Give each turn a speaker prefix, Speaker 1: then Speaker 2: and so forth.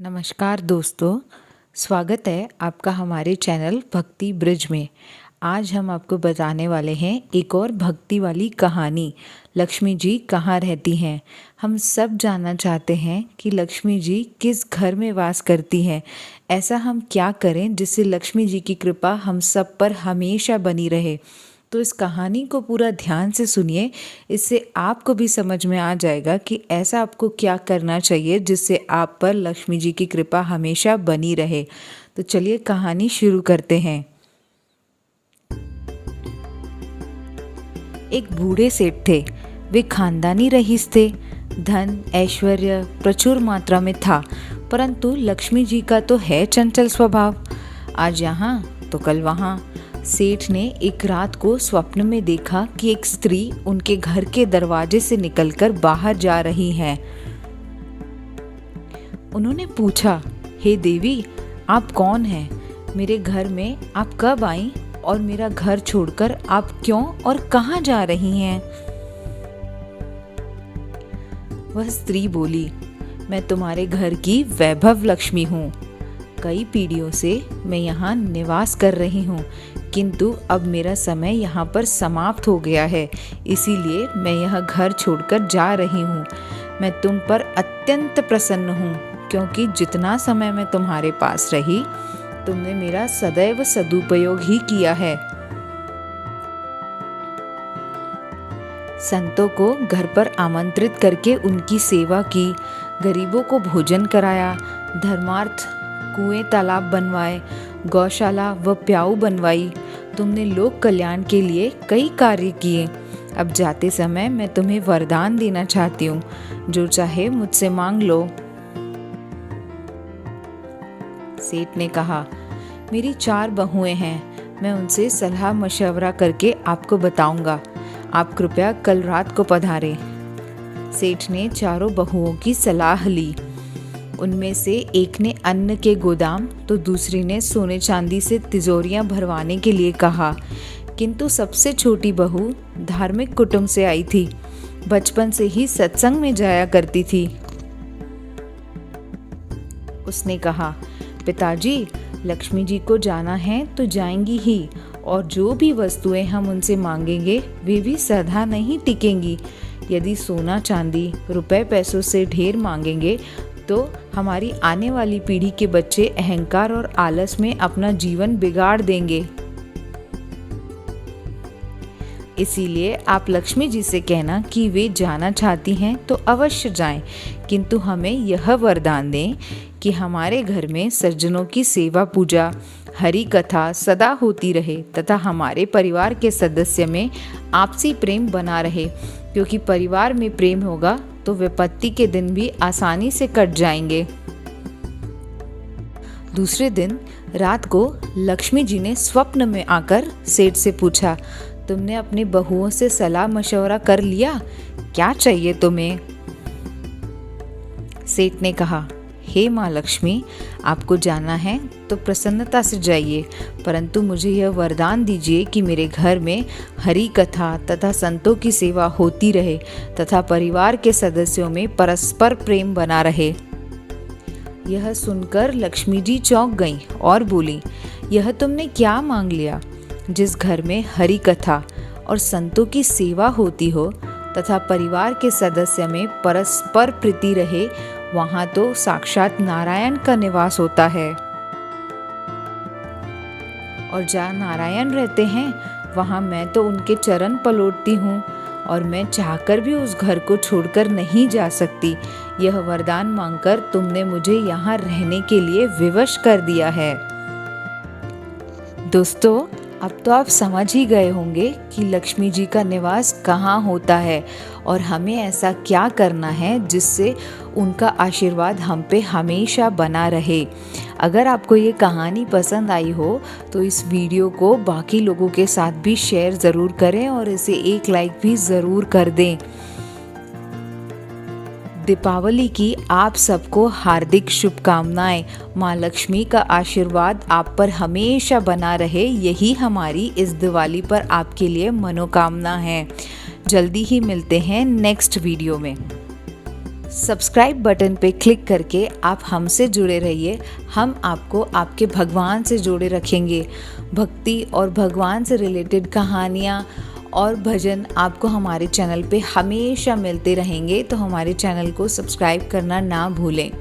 Speaker 1: नमस्कार दोस्तों, स्वागत है आपका हमारे चैनल भक्ति ब्रिज में। आज हम आपको बताने वाले हैं एक और भक्ति वाली कहानी। लक्ष्मी जी कहाँ रहती हैं। हम सब जानना चाहते हैं कि लक्ष्मी जी किस घर में वास करती हैं। ऐसा हम क्या करें जिससे लक्ष्मी जी की कृपा हम सब पर हमेशा बनी रहे। तो इस कहानी को पूरा ध्यान से सुनिए, इससे आपको भी समझ में आ जाएगा कि ऐसा आपको क्या करना चाहिए जिससे आप पर लक्ष्मी जी की कृपा हमेशा बनी रहे। तो चलिए कहानी शुरू करते हैं। एक बूढ़े सेठ थे। वे खानदानी रईस थे। धन ऐश्वर्य प्रचुर मात्रा में था, परंतु लक्ष्मी जी का तो है चंचल स्वभाव। आज यहाँ तो कल वहाँ। सेठ ने एक रात को स्वप्न में देखा कि एक स्त्री उनके घर के दरवाजे से निकलकर बाहर जा रही है। उन्होंने पूछा, हे देवी, आप कौन हैं? मेरे घर में आप कब आईं और मेरा घर छोड़कर आप क्यों और कहाँ जा रही हैं? वह स्त्री बोली, मैं तुम्हारे घर की वैभव लक्ष्मी हूँ। कई पीढ़ियों से मैं यहाँ निवास कर रही हूँ, किंतु अब मेरा समय यहाँ पर समाप्त हो गया है, इसीलिए मैं यह घर छोड़कर जा रही हूँ। मैं तुम पर अत्यंत प्रसन्न हूँ, क्योंकि जितना समय मैं तुम्हारे पास रही, तुमने मेरा सदैव सदुपयोग ही किया है। संतों को घर पर आमंत्रित करके उनकी सेवा की, गरीबों को भोजन कराया, धर्मार्थ कुएं तालाब बनवाए, गौशाला व प्याऊ बनवाई। तुमने लोक कल्याण के लिए कई कार्य किए। अब जाते समय मैं तुम्हें वरदान देना चाहती हूँ, जो चाहे मुझसे मांग लो। सेठ ने कहा, मेरी 4 बहुएं हैं, मैं उनसे सलाह मशवरा करके आपको बताऊंगा। आप कृपया कल रात को पधारें। सेठ ने चारों बहुओं की सलाह ली। उनमें से एक ने अन्न के गोदाम तो दूसरी ने सोने चांदी से तिजोरियां भरवाने के लिए कहा, किंतु सबसे छोटी बहू धार्मिक कुटुंब से आई थी। बचपन से ही सत्संग में जाया करती थी। उसने कहा, पिताजी, लक्ष्मी जी को जाना है तो जाएंगी ही, और जो भी वस्तुएं हम उनसे मांगेंगे वे भी सदा नहीं टिकेंगी। यदि सोना चांदी रुपए पैसों से ढेर मांगेंगे तो हमारी आने वाली पीढ़ी के बच्चे अहंकार और आलस में अपना जीवन बिगाड़ देंगे। इसीलिए आप लक्ष्मी जी से कहना कि वे जाना चाहती हैं तो अवश्य जाएं, किंतु हमें यह वरदान दें कि हमारे घर में सज्जनों की सेवा पूजा, हरि कथा सदा होती रहे तथा हमारे परिवार के सदस्य में आपसी प्रेम बना रहे, क्योंकि परिवार में प्रेम होगा तो विपत्ति के दिन भी आसानी से कट जाएंगे। दूसरे दिन रात को लक्ष्मी जी ने स्वप्न में आकर सेठ से पूछा, तुमने अपनी बहुओं से सलाह मशवरा कर लिया? क्या चाहिए तुम्हें? सेठ ने कहा, हे माँ लक्ष्मी, आपको जाना है तो प्रसन्नता से जाइए, परंतु मुझे यह वरदान दीजिए कि मेरे घर में हरि कथा तथा संतों की सेवा होती रहे तथा परिवार के सदस्यों में परस्पर प्रेम बना रहे। यह सुनकर लक्ष्मी जी चौंक गईं और बोली, यह तुमने क्या मांग लिया? जिस घर में हरि कथा और संतों की सेवा होती हो तथा परिवार के सदस्य में परस्पर प्रीति रहे, वहाँ तो साक्षात नारायण का निवास होता है। और जहाँ नारायण रहते हैं वहाँ मैं तो उनके चरण पलोटती हूँ, और मैं चाहकर भी उस घर को छोड़कर नहीं जा सकती। यह वरदान मांगकर तुमने मुझे यहाँ रहने के लिए विवश कर दिया है। दोस्तों, अब तो आप समझ ही गए होंगे कि लक्ष्मी जी का निवास कहाँ होता है और हमें ऐसा क्या करना है जिससे उनका आशीर्वाद हम पे हमेशा बना रहे। अगर आपको ये कहानी पसंद आई हो तो इस वीडियो को बाकी लोगों के साथ भी शेयर ज़रूर करें और इसे एक लाइक भी ज़रूर कर दें। दीपावली की आप सबको हार्दिक शुभकामनाएं। माँ लक्ष्मी का आशीर्वाद आप पर हमेशा बना रहे, यही हमारी इस दिवाली पर आपके लिए मनोकामना है। जल्दी ही मिलते हैं नेक्स्ट वीडियो में। सब्सक्राइब बटन पे क्लिक करके आप हमसे जुड़े रहिए। हम आपको आपके भगवान से जोड़े रखेंगे। भक्ति और भगवान से रिलेटेड कहानियाँ और भजन आपको हमारे चैनल पे हमेशा मिलते रहेंगे, तो हमारे चैनल को सब्सक्राइब करना ना भूलें।